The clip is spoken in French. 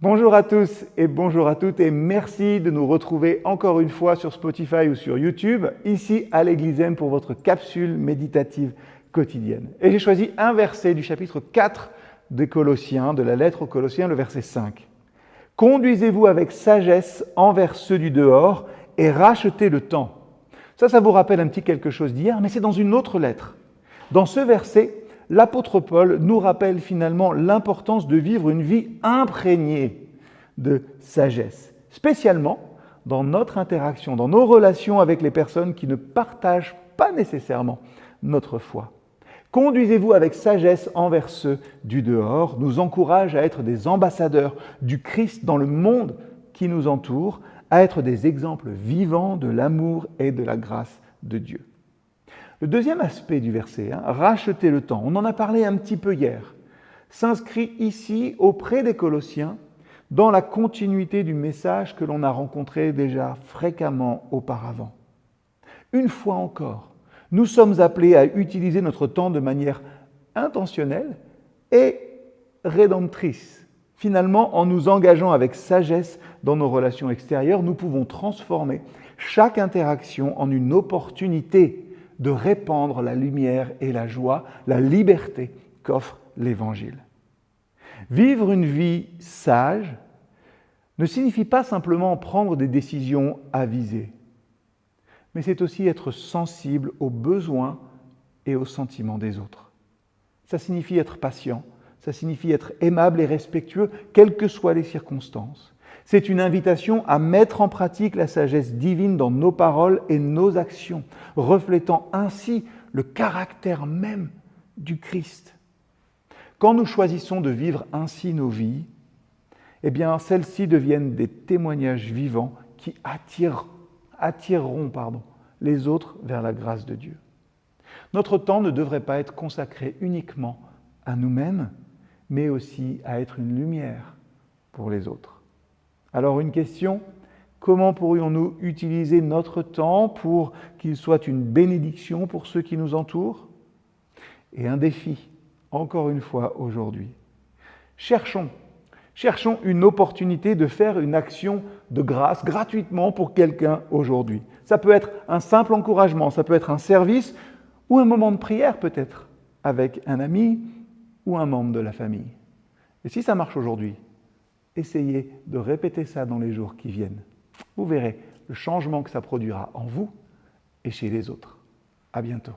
Bonjour à tous et bonjour à toutes et merci de nous retrouver encore une fois sur Spotify ou sur YouTube, ici à l'Église M pour votre capsule méditative quotidienne. Et j'ai choisi un verset du chapitre 4 des Colossiens, de la lettre aux Colossiens, le verset 5. « Conduisez-vous avec sagesse envers ceux du dehors et rachetez le temps. » Ça vous rappelle un petit quelque chose d'hier, mais c'est dans une autre lettre. Dans ce verset, l'apôtre Paul nous rappelle finalement l'importance de vivre une vie imprégnée de sagesse, spécialement dans notre interaction, dans nos relations avec les personnes qui ne partagent pas nécessairement notre foi. Conduisez-vous avec sagesse envers ceux du dehors, nous encourage à être des ambassadeurs du Christ dans le monde qui nous entoure, à être des exemples vivants de l'amour et de la grâce de Dieu. Le deuxième aspect du verset, racheter le temps, on en a parlé un petit peu hier, s'inscrit ici auprès des Colossiens dans la continuité du message que l'on a rencontré déjà fréquemment auparavant. Une fois encore, nous sommes appelés à utiliser notre temps de manière intentionnelle et rédemptrice. Finalement, en nous engageant avec sagesse dans nos relations extérieures, nous pouvons transformer chaque interaction en une opportunité de répandre la lumière et la joie, la liberté qu'offre l'Évangile. Vivre une vie sage ne signifie pas simplement prendre des décisions avisées, mais c'est aussi être sensible aux besoins et aux sentiments des autres. Ça signifie être patient, ça signifie être aimable et respectueux, quelles que soient les circonstances. C'est une invitation à mettre en pratique la sagesse divine dans nos paroles et nos actions, reflétant ainsi le caractère même du Christ. Quand nous choisissons de vivre ainsi nos vies, eh bien, celles-ci deviennent des témoignages vivants qui attireront les autres vers la grâce de Dieu. Notre temps ne devrait pas être consacré uniquement à nous-mêmes, mais aussi à être une lumière pour les autres. Alors une question, comment pourrions-nous utiliser notre temps pour qu'il soit une bénédiction pour ceux qui nous entourent ? Et un défi, encore une fois aujourd'hui. Cherchons une opportunité de faire une action de grâce gratuitement pour quelqu'un aujourd'hui. Ça peut être un simple encouragement, ça peut être un service ou un moment de prière peut-être avec un ami ou un membre de la famille. Et si ça marche aujourd'hui, essayez de répéter ça dans les jours qui viennent. Vous verrez le changement que ça produira en vous et chez les autres. À bientôt.